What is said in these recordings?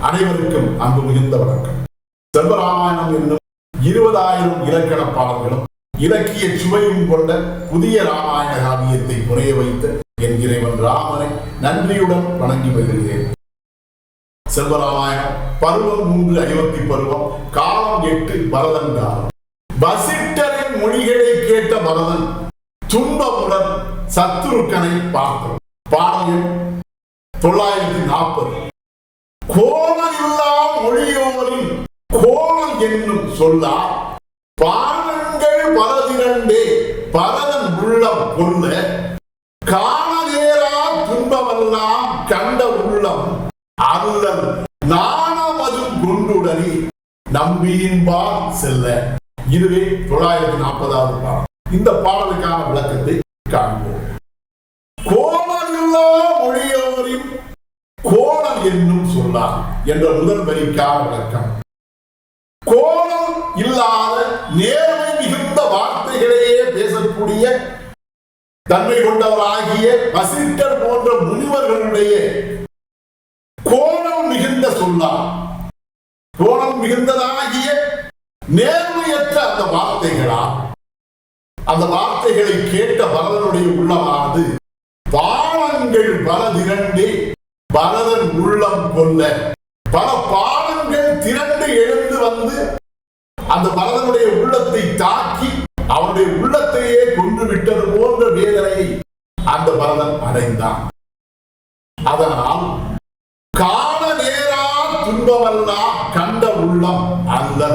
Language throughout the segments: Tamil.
அனைவருக்கும் அன்பு மிகுந்த வணக்கம். செல்வராமாயணம் என்னும் 20,000 இலக்கண பாடல்களும் இலக்கிய சுவையும் கொண்ட புதிய ராமாயண காவியத்தை புனைய வைத்த என் இறைவன் ராமனை நன்றியுடன் வணங்கி வருகிறேன். செல்வராமாயணம் பருவம் 3 அயோத்தி பருவம், காலம் 8 பரதன் காலம். வசிட்டரின் மொழிகளை கேட்ட பரதன் துன்பமுடன் சத்துருக்கனை பார்த்தார். பாடல் 940. கோணம் இல்லா மொழியோரின் கோணம் என்னும் சொல்லா பாடங்கள் பரதிரண்டே பரதன் உள்ளம் கொள்ள காணவேரா துன்பமெல்லாம் கண்ட உள்ளம் அல்லல் நாணமதும் கொண்டுடனே நம்பியின்பால் செல்ல. இதுவே 940வது பாடல். இந்த பாடலுக்கான விளக்கத்தை காண்போம். கோணமில்லா மொழியோரின் கோணம் என்னும் சொல்லார் என்ற முதல் வரிக்கான விளக்கம். கோணம் இல்லாத நேர்மை மிகுந்த வார்த்தைகளையே பேசக்கூடிய தன்மை கொண்டவராகிய வசிட்டர் போன்ற முனிவர்களுடைய கோணம் மிகுந்த சொல்லார். கோணம் மிகுந்ததாகிய நேர்மையற்ற அந்த வார்த்தைகளால் அந்த வார்த்தைகளை கேட்ட பரதனுடைய உள்ளமானது பாவங்கள் பலதிரண்டே பரதன் உள்ளம் கொல்ல, பல பாவங்கள் திரண்டு எழுந்து வந்து அந்த பரதனுடைய உள்ளத்தை தாக்கி அவனுடைய உள்ளத்தையே கொண்டு விட்டது போன்ற வேதனையை அந்த பரதன் அடைந்தான். அதனால் காண நேரா துன்பமெல்லாம் கண்ட உள்ளம் அல்ல.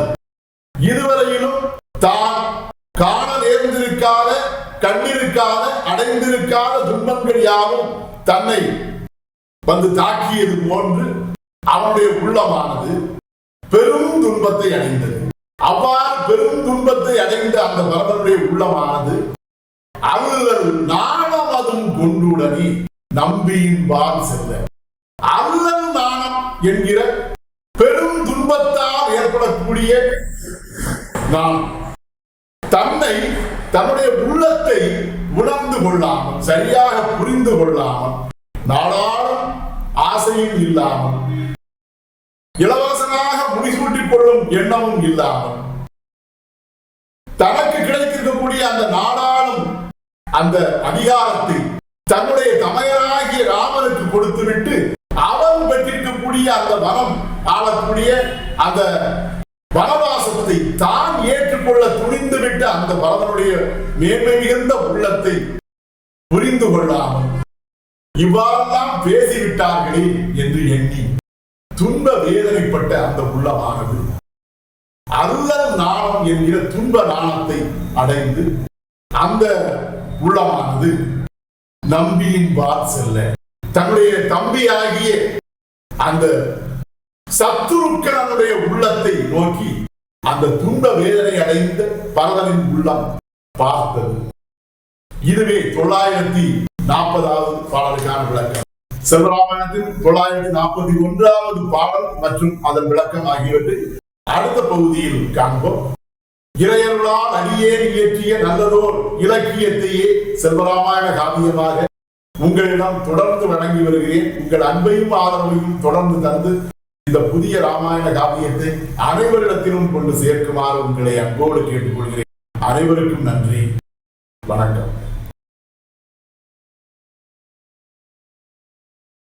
இதுவரையிலும் தான் காண நேர்ந்திருக்காத, கண்டிருக்காத, அடைந்திருக்காத துன்பங்கள் யாவும் தன்னை வந்து தாக்கியது போன்று அவனுடைய உள்ளமானது பெரும் துன்பத்தை அடைந்தது. அவ்வாறு பெரும் துன்பத்தை அடைந்த அந்த பரதனுடைய உள்ளமானது அல்லல் நாணமதும் கொண்டுடனே நம்பியின்பால் செல்ல. அல்லல் நாணம் என்கிற பெரும் துன்பத்தால் ஏற்படக்கூடிய நான் தன்னை தன்னுடைய உள்ளத்தை உணர்ந்து கொள்ளாமல், சரியாக புரிந்து கொள்ளாமல், நாடாளும் ஆசையும் இல்லாமல், இலவசமாக முடிசூட்டிக் கொள்ளும் எண்ணமும் இல்லாமல், தனக்கு கிடைத்திருக்கக்கூடிய அந்த நாடாளும் அந்த அதிகாரத்தை தன்னுடைய தமையராகிய ராமனுக்கு கொடுத்துவிட்டு அவன் பெற்றிருக்கக்கூடிய அந்த வனம் ஆளக்கூடிய அந்த வனவாசத்தை தான் ஏற்றுக்கொள்ள துணிந்து விட்ட அந்த பரதனுடைய மேன்மை மிகுந்த உள்ளத்தை புரிந்து கொள்ளாமல் இவ்வாறெல்லாம் பேசிவிட்டார்களே என்று எண்ணி துன்ப வேதனைப்பட்ட அந்த உள்ளமானது அல்லல் நாணம் என்கிற துன்ப நாணத்தை அடைந்து அந்த உள்ளமானது நம்பியின்பால் செல்ல தன்னுடைய தம்பியாகிய அந்த சத்துருக்கனுடைய உள்ளத்தை நோக்கி அந்த துன்ப வேதனை அடைந்த பரதனின் உள்ளம் பார்த்தது. இதுவே 940வது பாடலுக்கான விளக்கம். செல்வராமாயணத்தின் 941வது பாடல் மற்றும் அதன் விளக்கம் ஆகியவற்றை அடுத்த பகுதியில் காண்போம். இறையருளால் அடியேன் இயற்றிய நல்லதோர் இலக்கியத்தையே செல்வராமாயண காவியமாக உங்களிடம் தொடர்ந்து வழங்கி வருகிறேன். உங்கள் அன்பையும் ஆதரவையும் தொடர்ந்து தந்து இந்த புதிய ராமாயண காவியத்தை அனைவரிடத்திலும் கொண்டு சேர்க்குமாறு உங்களை அன்போடு கேட்டுக்கொள்கிறேன். அனைவருக்கும் நன்றி, வணக்கம்.